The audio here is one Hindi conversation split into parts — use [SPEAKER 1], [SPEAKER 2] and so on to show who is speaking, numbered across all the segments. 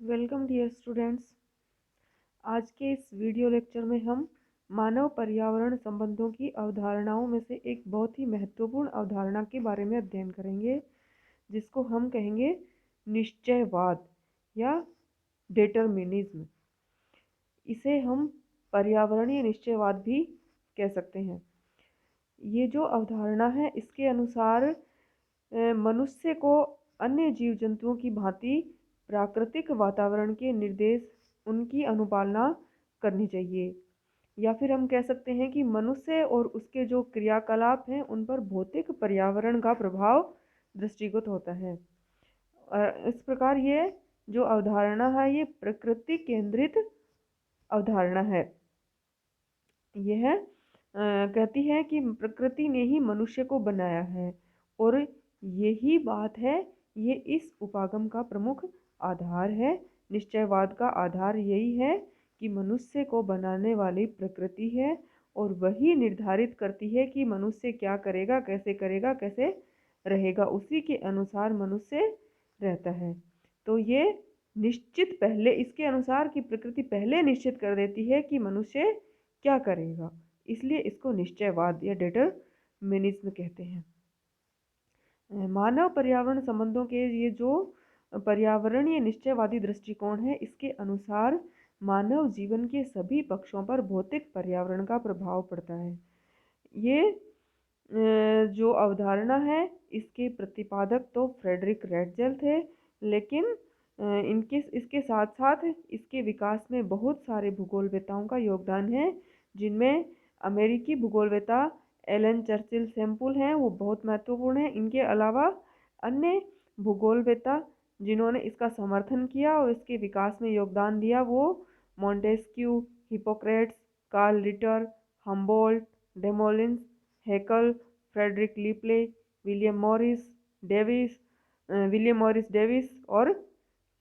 [SPEAKER 1] Welcome dear students. आज के इस वीडियो लेक्चर में हम मानव पर्यावरण संबंधों की अवधारणाओं में से एक बहुत ही महत्वपूर्ण अवधारणा के बारे में अध्ययन करेंगे, जिसको हम कहेंगे निश्चयवाद या डिटरमिनिज्म। इसे हम पर्यावरणीय निश्चयवाद भी कह सकते हैं। ये जो अवधारणा है, इसके अनुसार मनुष्य को अन्य जीव जंतुओं की भांति प्राकृतिक वातावरण के निर्देश उनकी अनुपालना करनी चाहिए, या फिर हम कह सकते हैं कि मनुष्य और उसके जो क्रियाकलाप हैं उन पर भौतिक पर्यावरण का प्रभाव दृष्टिगत होता है। इस प्रकार ये जो अवधारणा है, ये प्रकृति केंद्रित अवधारणा है। यह कहती है कि प्रकृति ने ही मनुष्य को बनाया है, और यही बात है, ये इस उपागम का प्रमुख आधार है। निश्चयवाद का आधार यही है कि मनुष्य को बनाने वाली प्रकृति है, और वही निर्धारित करती है कि मनुष्य क्या करेगा, कैसे रहेगा। उसी के अनुसार मनुष्य रहता है। तो ये निश्चित पहले इसके अनुसार कि प्रकृति पहले निश्चित कर देती है कि मनुष्य क्या करेगा, इसलिए इसको निश्चयवाद या डिटरमिनिज्म कहते हैं। मानव पर्यावरण संबंधों के ये जो पर्यावरणीय निश्चयवादी दृष्टिकोण है, इसके अनुसार मानव जीवन के सभी पक्षों पर भौतिक पर्यावरण का प्रभाव पड़ता है। ये जो अवधारणा है, इसके प्रतिपादक तो फ्रेडरिक रेटजेल थे, लेकिन इसके साथ साथ इसके विकास में बहुत सारे भूगोलवेताओं का योगदान है, जिनमें अमेरिकी भूगोलवेता एलन चर्चिल सैम्पुल हैं, वो बहुत महत्वपूर्ण हैं। इनके अलावा अन्य भूगोलवेता जिन्होंने इसका समर्थन किया और इसके विकास में योगदान दिया, वो Montesquieu, Hippocrates, Carl Ritter, Humboldt, Demolins, Haeckel, Frederick Le Play, William Morris Davis और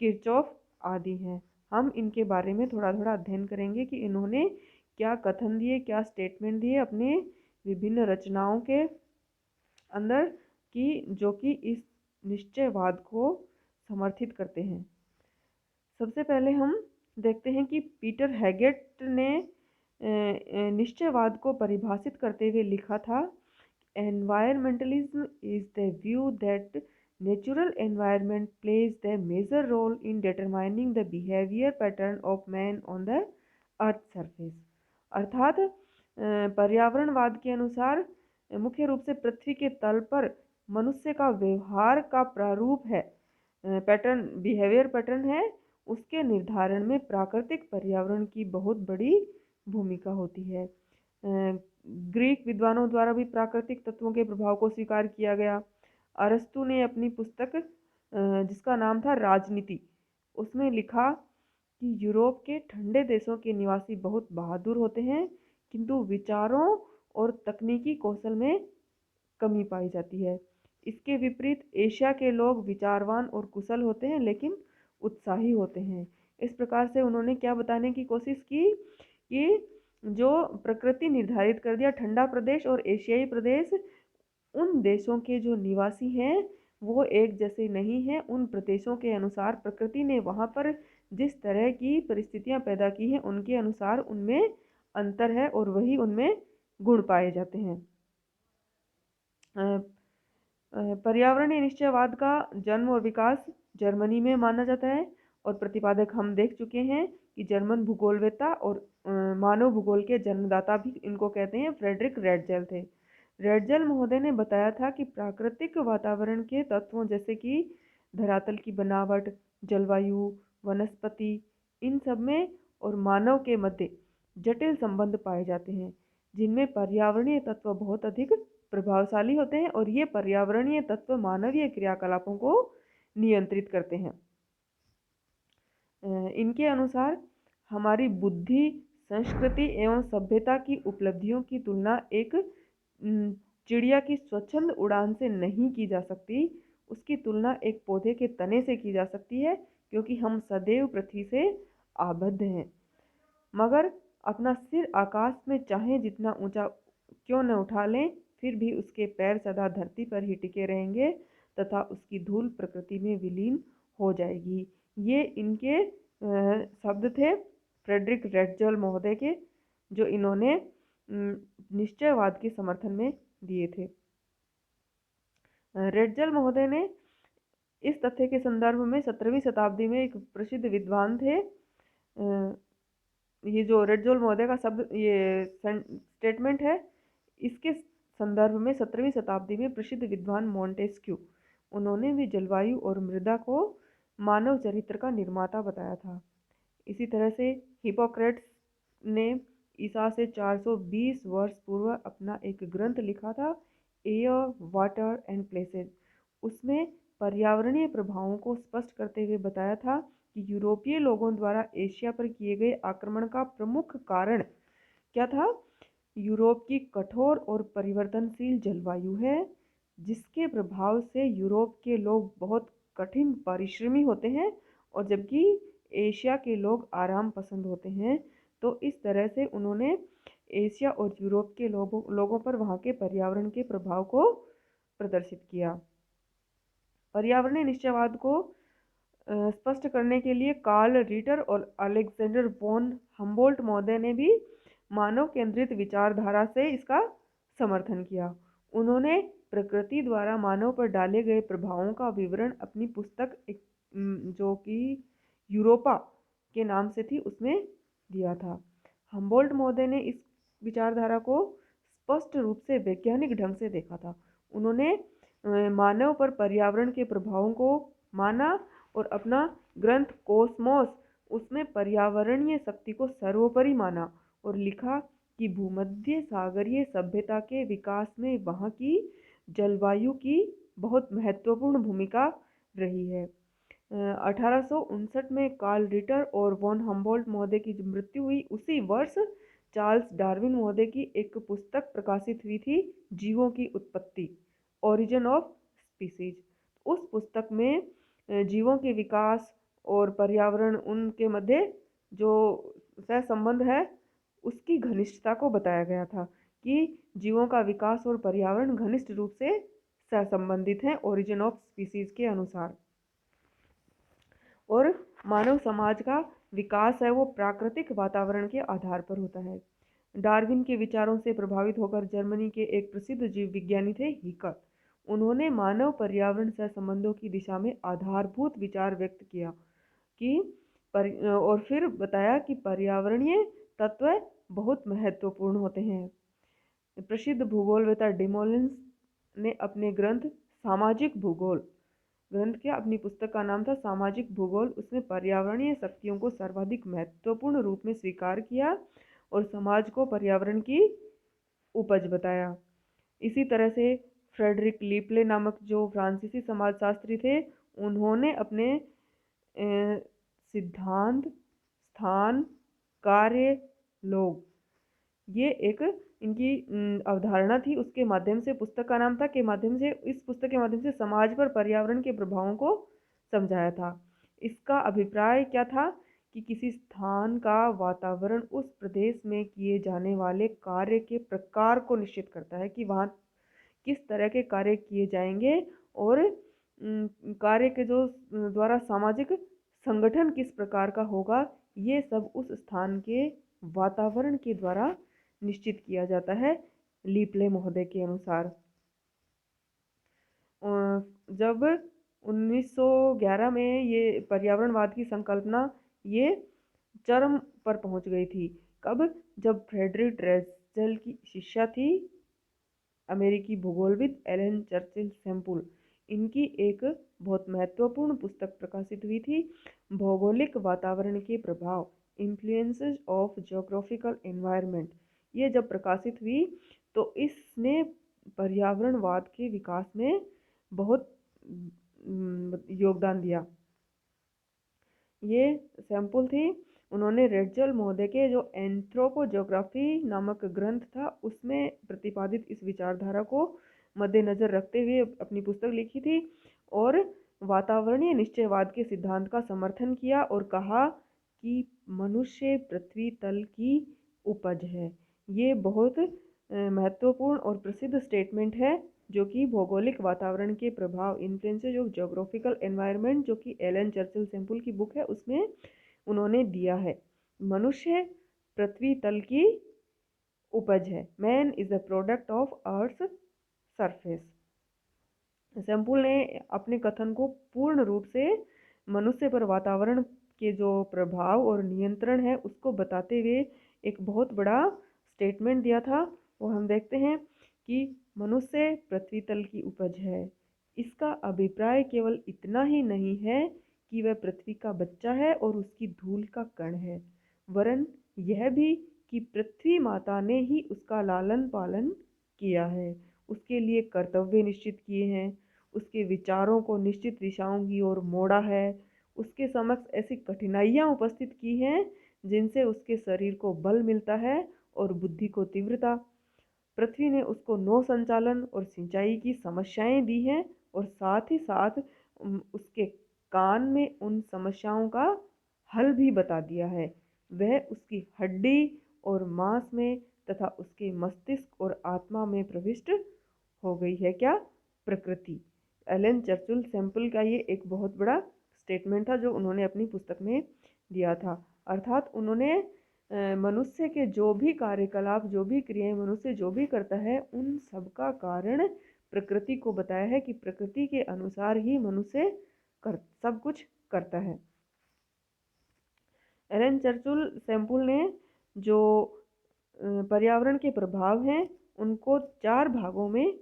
[SPEAKER 1] किरचॉफ आदि हैं। हम इनके बारे में थोड़ा थोड़ा अध्ययन करेंगे कि इन्होंने क्या कथन दिए, क्या स्टेटमेंट दिए अपने विभिन्न रचनाओं के अंदर, कि जो कि इस निश्चयवाद को समर्थित करते हैं। सबसे पहले हम देखते हैं कि पीटर हैगेट ने निश्चयवाद को परिभाषित करते हुए लिखा था, environmentalism is the view that natural environment plays the major role in determining the behaviour pattern of man on the earth surface. अर्थात पर्यावरणवाद के अनुसार मुख्य रूप से पृथ्वी के तल पर मनुष्य का व्यवहार का प्रारूप है, पैटर्न, बिहेवियर पैटर्न है, उसके निर्धारण में प्राकृतिक पर्यावरण की बहुत बड़ी भूमिका होती है। ग्रीक विद्वानों द्वारा भी प्राकृतिक तत्वों के प्रभाव को स्वीकार किया गया। अरस्तु ने अपनी पुस्तक जिसका नाम था राजनीति, उसमें लिखा कि यूरोप के ठंडे देशों के निवासी बहुत बहादुर होते हैं, किंतु विचारों और तकनीकी कौशल में कमी पाई जाती है। इसके विपरीत एशिया के लोग विचारवान और कुशल होते हैं, लेकिन उत्साही होते हैं। इस प्रकार से उन्होंने क्या बताने की कोशिश की कि जो प्रकृति निर्धारित कर दिया, ठंडा प्रदेश और एशियाई प्रदेश, उन देशों के जो निवासी हैं वो एक जैसे नहीं हैं। उन प्रदेशों के अनुसार प्रकृति ने वहाँ पर जिस तरह की परिस्थितियाँ पैदा की हैं, उनके अनुसार उनमें अंतर है और वही उनमें गुण पाए जाते हैं। पर्यावरणीय निश्चयवाद का जन्म और विकास जर्मनी में माना जाता है, और प्रतिपादक हम देख चुके हैं कि जर्मन भूगोलवेता और मानव भूगोल के जन्मदाता भी इनको कहते हैं, फ्रेडरिक रेटजेल थे। रेटजेल महोदय ने बताया था कि प्राकृतिक वातावरण के तत्वों जैसे कि धरातल की बनावट, जलवायु, वनस्पति, इन सब में और मानव के मध्य जटिल संबंध पाए जाते हैं, जिनमें पर्यावरणीय तत्व बहुत अधिक प्रभावशाली होते हैं, और ये पर्यावरणीय तत्व मानवीय क्रियाकलापों को नियंत्रित करते हैं। इनके अनुसार हमारी बुद्धि, संस्कृति एवं सभ्यता की उपलब्धियों की तुलना एक चिड़िया की स्वच्छंद उड़ान से नहीं की जा सकती। उसकी तुलना एक पौधे के तने से की जा सकती है, क्योंकि हम सदैव पृथ्वी से आबद्ध हैं। मगर अपना सिर आकाश में चाहे जितना ऊंचा क्यों न उठा लें, फिर भी उसके पैर सदा धरती पर ही टिके रहेंगे तथा उसकी धूल प्रकृति में विलीन हो जाएगी। ये इनके शब्द थे फ्रेडरिक रेटजल महोदय के, जो इन्होंने निश्चयवाद के समर्थन में दिए थे। रेटजल महोदय ने इस तथ्य के संदर्भ में 17वीं शताब्दी में एक प्रसिद्ध विद्वान थे। ये जो रेटजल महोदय का शब्द ये स्टेटमेंट है, इसके संदर्भ में 17वीं शताब्दी में प्रसिद्ध विद्वान मॉन्टेस्क्यू, उन्होंने भी जलवायु और मृदा को मानव चरित्र का निर्माता बताया था। इसी तरह से हिपोक्रेट्स ने ईसा से 420 वर्ष पूर्व अपना एक ग्रंथ लिखा था, एयर वाटर एंड प्लेसेस। उसमें पर्यावरणीय प्रभावों को स्पष्ट करते हुए बताया था कि यूरोपीय लोगों द्वारा एशिया पर किए गए आक्रमण का प्रमुख कारण क्या था? यूरोप की कठोर और परिवर्तनशील जलवायु है, जिसके प्रभाव से यूरोप के लोग बहुत कठिन परिश्रमी होते हैं और जबकि एशिया के लोग आराम पसंद होते हैं। तो इस तरह से उन्होंने एशिया और यूरोप के लोगों पर वहाँ के पर्यावरण के प्रभाव को प्रदर्शित किया। पर्यावरणीय निश्चयवाद को स्पष्ट करने के लिए कार्ल रिटर और अलेक्जेंडर वॉन हम्बोल्ट महोदय ने भी मानव केंद्रित विचारधारा से इसका समर्थन किया। उन्होंने प्रकृति द्वारा मानव पर डाले गए प्रभावों का विवरण अपनी पुस्तक जो कि यूरोपा के नाम से थी, उसमें दिया था। हम्बोल्ट महोदय ने इस विचारधारा को स्पष्ट रूप से वैज्ञानिक ढंग से देखा था। उन्होंने मानव पर पर्यावरण के प्रभावों को माना और अपना ग्रंथ कोस्मोस, उसमें पर्यावरणीय शक्ति को सर्वोपरि माना और लिखा कि भूमध्य सागरीय सभ्यता के विकास में वहाँ की जलवायु की बहुत महत्वपूर्ण भूमिका रही है। 1859 में कार्ल रिटर और वॉन हम्बोल्ट महोदय की मृत्यु हुई। उसी वर्ष चार्ल्स डार्विन महोदय की एक पुस्तक प्रकाशित हुई थी, जीवों की उत्पत्ति, ओरिजिन ऑफ स्पीसीज। उस पुस्तक में जीवों के विकास और पर्यावरण, उनके मध्य जो सहसंबंध है, उसकी घनिष्ठता को बताया गया था कि जीवों का विकास और पर्यावरण घनिष्ठ रूप से सहसंबंधित हैं ओरिजिन ऑफ स्पीसीज के अनुसार। और मानव समाज का विकास है वो प्राकृतिक वातावरण के आधार पर होता है। डार्विन के विचारों से प्रभावित होकर जर्मनी के एक प्रसिद्ध जीव विज्ञानी थे हिकर। उन्होंने मानव पर्यावरण सहसंबंधों की दिशा में आधारभूत विचार व्यक्त किया कि और फिर बताया कि पर्यावरणीय तत्व बहुत महत्वपूर्ण होते हैं। प्रसिद्ध भूगोलवेत्ता डिमोलेंस ने अपने ग्रंथ सामाजिक भूगोल, ग्रंथ क्या, अपनी पुस्तक का नाम था सामाजिक भूगोल, उसमें पर्यावरणीय शक्तियों को सर्वाधिक महत्वपूर्ण रूप में स्वीकार किया और समाज को पर्यावरण की उपज बताया। इसी तरह से फ्रेडरिक लीपले नामक जो फ्रांसीसी समाजशास्त्री थे, उन्होंने अपने सिद्धांत, स्थान, कार्य, लोग, ये एक इनकी अवधारणा थी। उसके माध्यम से, पुस्तक का नाम था, के माध्यम से, इस पुस्तक के माध्यम से समाज पर पर्यावरण के प्रभावों को समझाया था। इसका अभिप्राय क्या था कि किसी स्थान का वातावरण उस प्रदेश में किए जाने वाले कार्य के प्रकार को निश्चित करता है कि वहाँ किस तरह के कार्य किए जाएंगे और कार्य के जो द्वारा सामाजिक संगठन किस प्रकार का होगा, ये सब उस स्थान के वातावरण के द्वारा निश्चित किया जाता है लीपले महोदय के अनुसार। जब 1911 में ये पर्यावरणवाद की संकल्पना ये चरम पर पहुंच गई थी। कब? जब फ्रेडरिक ड्रेसडेल की शिष्या थी अमेरिकी भूगोलविद एलन चर्चिल सैम्पल, इनकी एक बहुत महत्वपूर्ण पुस्तक प्रकाशित हुई थी, भौगोलिक वातावरण के प्रभाव, इन्फ्लुएंसेस ऑफ जियोग्राफिकल एनवायरनमेंट। ये जब प्रकाशित हुई तो इसने पर्यावरणवाद के विकास में बहुत योगदान दिया। ये सैम्पल थी, उन्होंने रेटजल महोदय के जो एंथ्रोपोजियोग्राफी नामक ग्रंथ था, उसमें प्रतिपादित इस विचारधारा को मद्देनजर रखते हुए अपनी पुस्तक लिखी थी और वातावरणीय निश्चयवाद के सिद्धांत का समर्थन किया और कहा कि मनुष्य पृथ्वी तल की उपज है। ये बहुत महत्वपूर्ण और प्रसिद्ध स्टेटमेंट है जो कि भौगोलिक वातावरण के प्रभाव, इन्फ्लुएंसेज ऑफ ज्योग्राफिकल एनवायरनमेंट, जो कि एलन चर्चिल सैंपल की बुक है उसमें उन्होंने दिया है। मनुष्य पृथ्वी तल की उपज है। Man is a product of earth surface. Sample ने अपने कथन को पूर्ण रूप से मनुष्य पर वातावरण के जो प्रभाव और नियंत्रण है उसको बताते हुए एक बहुत बड़ा स्टेटमेंट दिया था। वो हम देखते हैं कि मनुष्य पृथ्वी तल की उपज है। इसका अभिप्राय केवल इतना ही नहीं है कि वह पृथ्वी का बच्चा है और उसकी धूल का कण है, वरन यह भी कि पृथ्वी माता ने ही उसका लालन पालन किया है, उसके लिए कर्तव्य निश्चित किए हैं, उसके विचारों को निश्चित दिशाओं की ओर मोड़ा है, उसके समक्ष ऐसी कठिनाइयां उपस्थित की हैं जिनसे उसके शरीर को बल मिलता है और बुद्धि को तीव्रता। पृथ्वी ने उसको नौ संचालन और सिंचाई की समस्याएं दी हैं और साथ ही साथ उसके कान में उन समस्याओं का हल भी बता दिया है। वह उसकी हड्डी और मांस में तथा उसके मस्तिष्क और आत्मा में प्रविष्ट हो गई है। क्या? प्रकृति। एलन चर्चिल सैंपल का ये एक बहुत बड़ा स्टेटमेंट था जो उन्होंने अपनी पुस्तक में दिया था। अर्थात उन्होंने मनुष्य के जो भी कार्यकलाप, जो भी क्रियाएं मनुष्य जो भी करता है, उन सब का कारण प्रकृति को बताया है कि प्रकृति के अनुसार ही मनुष्य सब कुछ करता है। एलन चर्चिल सैंपल ने जो पर्यावरण के प्रभाव हैं उनको 4 भागों में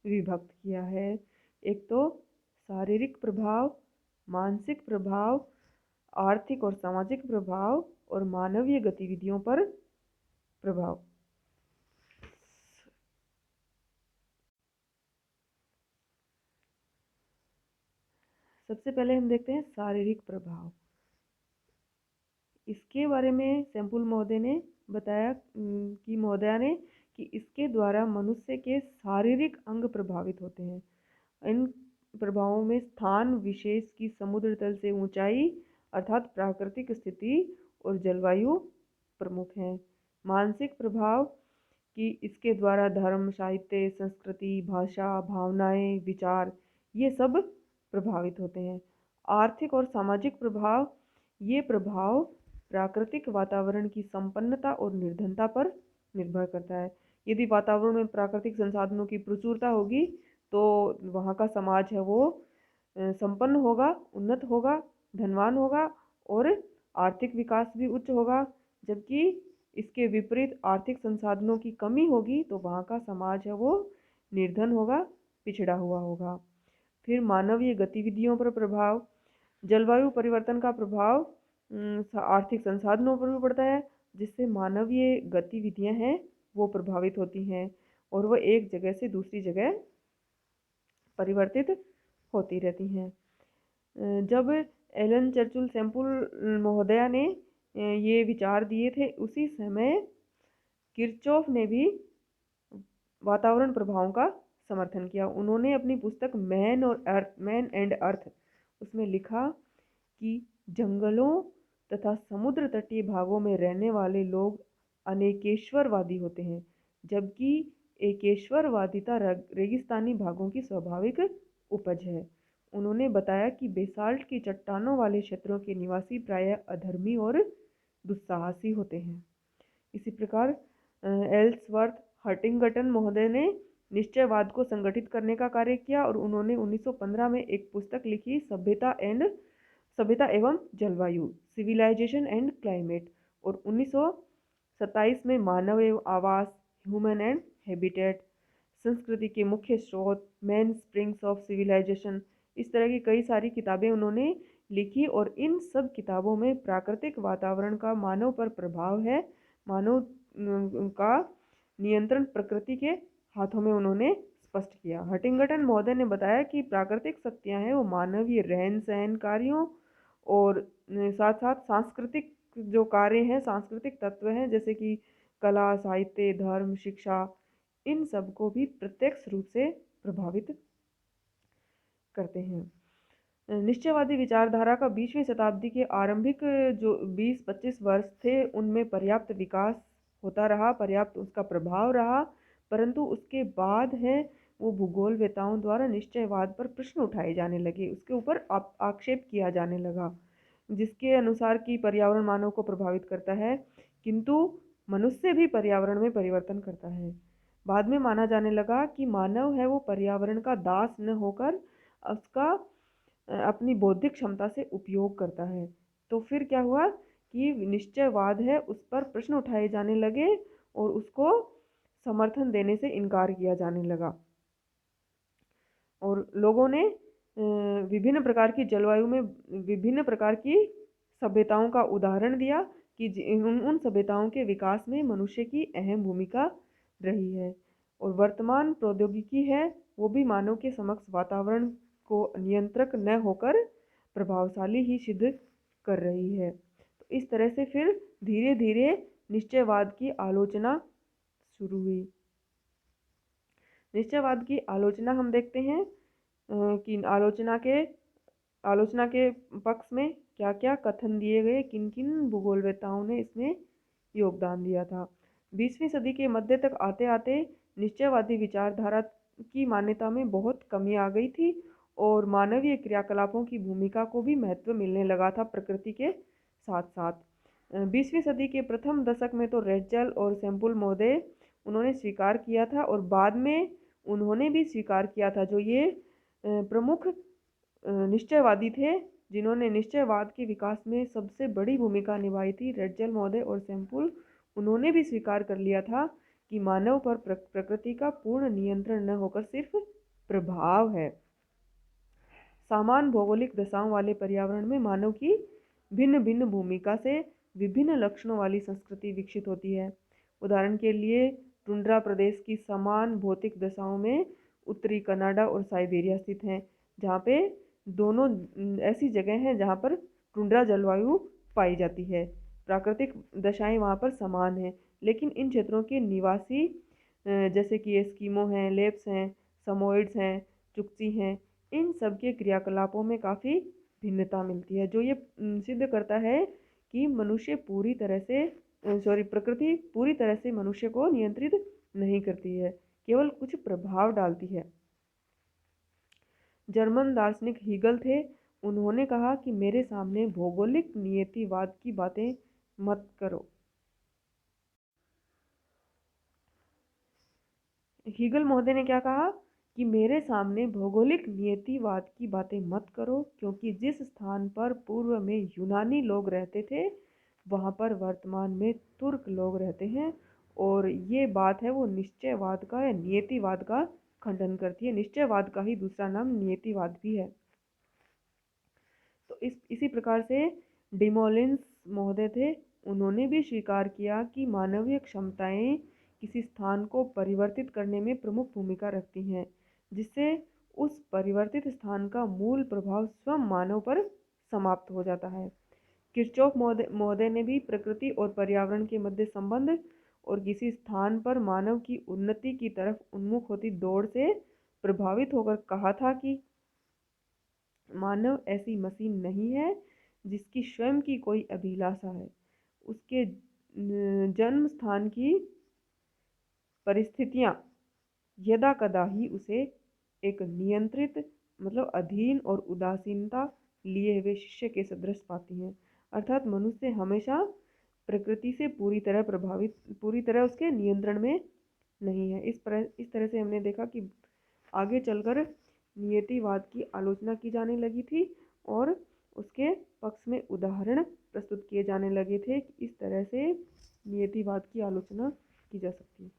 [SPEAKER 1] विभक्त किया है। एक तो शारीरिक प्रभाव, मानसिक प्रभाव, आर्थिक और सामाजिक प्रभाव और मानवीय गतिविधियों पर प्रभाव। सबसे पहले हम देखते हैं शारीरिक प्रभाव। इसके बारे में सैंपल महोदय ने बताया कि महोदया ने कि इसके द्वारा मनुष्य के शारीरिक अंग प्रभावित होते हैं। इन प्रभावों में स्थान विशेष की समुद्र तल से ऊंचाई अर्थात प्राकृतिक स्थिति और जलवायु प्रमुख हैं। मानसिक प्रभाव कि इसके द्वारा धर्म, साहित्य, संस्कृति, भाषा, भावनाएं, विचार ये सब प्रभावित होते हैं। आर्थिक और सामाजिक प्रभाव, ये प्रभाव प्राकृतिक वातावरण की संपन्नता और निर्धनता पर निर्भर करता है। यदि वातावरण में प्राकृतिक संसाधनों की प्रचुरता होगी तो वहाँ का समाज है वो संपन्न होगा, उन्नत होगा, धनवान होगा और आर्थिक विकास भी उच्च होगा। जबकि इसके विपरीत आर्थिक संसाधनों की कमी होगी तो वहाँ का समाज है वो निर्धन होगा, पिछड़ा हुआ होगा। फिर मानवीय गतिविधियों पर प्रभाव, जलवायु परिवर्तन का प्रभाव आर्थिक संसाधनों पर भी पड़ता है, जिससे मानवीय गतिविधियां हैं वो प्रभावित होती हैं और वो एक जगह से दूसरी जगह परिवर्तित होती रहती हैं। जब एलन चर्चिल सैंपल महोदया ने ये विचार दिए थे उसी समय किरचॉफ ने भी वातावरण प्रभावों का समर्थन किया। उन्होंने अपनी पुस्तक मैन एंड अर्थ उसमें लिखा कि जंगलों तथा समुद्र तटीय भागों में रहने वाले लोग अनेकेश्वरवादी होते हैं, जबकि एकेश्वरवादिता रेगिस्तानी भागों की स्वाभाविक उपज है। उन्होंने बताया कि बेसाल्ट की चट्टानों वाले क्षेत्रों के निवासी प्रायः अधर्मी और दुस्साहसी होते हैं। इसी प्रकार एल्सवर्थ हटिंगटन महोदय ने निश्चयवाद को संगठित करने का कार्य किया और उन्होंने 1915 में एक पुस्तक लिखी, सभ्यता एवं जलवायु, सिविलाइजेशन एंड क्लाइमेट, और 1927 में मानव एवं आवास, ह्यूमन एंड हैबिटेट, संस्कृति के मुख्य स्रोत, मेन स्प्रिंग्स ऑफ सिविलाइजेशन, इस तरह की कई सारी किताबें उन्होंने लिखी और इन सब किताबों में प्राकृतिक वातावरण का मानव पर प्रभाव है, मानव का नियंत्रण प्रकृति के हाथों में उन्होंने स्पष्ट किया। हटिंगटन महोदय ने बताया कि प्राकृतिक शक्तियां हैं वो मानवीय रहन सहन कार्यों और साथ साथ सांस्कृतिक जो कार्य हैं, सांस्कृतिक तत्व हैं जैसे कि कला, साहित्य, धर्म, शिक्षा, इन सब को भी प्रत्यक्ष रूप से प्रभावित करते हैं। निश्चयवादी विचारधारा का 20वीं शताब्दी के आरंभिक जो 20-25 वर्ष थे उनमें पर्याप्त विकास होता रहा, पर्याप्त उसका प्रभाव रहा, परंतु उसके बाद है वो भूगोलवेताओं द्वारा निश्चयवाद पर प्रश्न उठाए जाने लगे, उसके ऊपर आक्षेप किया जाने लगा, जिसके अनुसार कि पर्यावरण मानव को प्रभावित करता है, किंतु मनुष्य भी पर्यावरण में परिवर्तन करता है। बाद में माना जाने लगा कि मानव है वो पर्यावरण का दास न होकर उसका अपनी बौद्धिक क्षमता से उपयोग करता है। तो फिर क्या हुआ कि निश्चयवाद है उस पर प्रश्न उठाए जाने लगे और उसको समर्थन देने से इनकार किया जाने लगा, और लोगों ने विभिन्न प्रकार की जलवायु में विभिन्न प्रकार की सभ्यताओं का उदाहरण दिया कि उन सभ्यताओं के विकास में मनुष्य की अहम भूमिका रही है, और वर्तमान प्रौद्योगिकी है वो भी मानव के समक्ष वातावरण को नियंत्रक न होकर प्रभावशाली ही सिद्ध कर रही है। तो इस तरह से फिर धीरे धीरे निश्चयवाद की आलोचना शुरू हुई। निश्चयवाद की आलोचना हम देखते हैं कि आलोचना के पक्ष में क्या क्या कथन दिए गए, किन किन भूगोलवेताओं ने इसमें योगदान दिया था। 20वीं सदी के मध्य तक आते आते निश्चयवादी विचारधारा की मान्यता में बहुत कमी आ गई थी, और मानवीय क्रियाकलापों की भूमिका को भी महत्व मिलने लगा था प्रकृति के साथ साथ। 20वीं सदी के प्रथम दशक में तो रेचल और सैम्पुल महोदय उन्होंने स्वीकार किया था, और बाद में उन्होंने भी स्वीकार किया था, जो ये प्रमुख निश्चयवादी थे जिन्होंने निश्चयवाद के विकास में सबसे बड़ी भूमिका निभाई थी, रेचल महोदय और सैम्पुल, उन्होंने भी स्वीकार कर लिया था कि मानव पर प्रकृति का पूर्ण नियंत्रण न होकर सिर्फ प्रभाव है। समान भौगोलिक दशाओं वाले पर्यावरण में मानव की भिन्न भिन्न भूमिका से विभिन्न लक्षणों वाली संस्कृति विकसित होती है। उदाहरण के लिए टुंड्रा प्रदेश की समान भौतिक दशाओं में उत्तरी कनाडा और साइबेरिया स्थित हैं, जहाँ पे दोनों ऐसी जगह हैं जहाँ पर टुंड्रा जलवायु पाई जाती है। प्राकृतिक दशाएं वहाँ पर समान हैं, लेकिन इन क्षेत्रों के निवासी जैसे कि एस्किमो हैं, लेप्स हैं, समोइड्स हैं, चुक्ची हैं, इन सब के क्रियाकलापों में काफ़ी भिन्नता मिलती है, जो ये सिद्ध करता है कि मनुष्य पूरी तरह से प्रकृति पूरी तरह से मनुष्य को नियंत्रित नहीं करती है, केवल कुछ प्रभाव डालती है। जर्मन दार्शनिक हीगल थे, उन्होंने कहा कि मेरे सामने भौगोलिक नियतिवाद की बातें मत करो। हीगल महोदय ने क्या कहा कि मेरे सामने भौगोलिक नियतिवाद की बातें मत करो, क्योंकि जिस स्थान पर पूर्व में यूनानी लोग रहते थे वहाँ पर वर्तमान में तुर्क लोग रहते हैं, और ये बात है वो निश्चयवाद का या नियतिवाद का खंडन करती है। निश्चयवाद का ही दूसरा नाम नियतिवाद भी है। तो इसी प्रकार से डिमोलिन्स महोदय थे, उन्होंने भी स्वीकार किया कि मानवीय क्षमताएं किसी स्थान को परिवर्तित करने में प्रमुख भूमिका रखती हैं, जिससे उस परिवर्तित स्थान का मूल प्रभाव स्वयं मानव पर समाप्त हो जाता है। किरचॉफ महोदय ने भी प्रकृति और पर्यावरण के मध्य संबंध और किसी स्थान पर मानव की उन्नति की तरफ उन्मुख होती दौड़ से प्रभावित होकर कहा था कि मानव ऐसी मशीन नहीं है जिसकी स्वयं की कोई अभिलाषा है, उसके जन्म स्थान की परिस्थितियां यदा कदा ही उसे एक नियंत्रित अधीन और उदासीनता लिए हुए शिष्य के सदृश पाती हैं। अर्थात मनुष्य हमेशा प्रकृति से पूरी तरह उसके नियंत्रण में नहीं है। इस तरह से हमने देखा कि आगे चलकर नियतिवाद की आलोचना की जाने लगी थी, और उसके पक्ष में उदाहरण प्रस्तुत किए जाने लगे थे कि इस तरह से नियतिवाद की आलोचना की जा सकती है।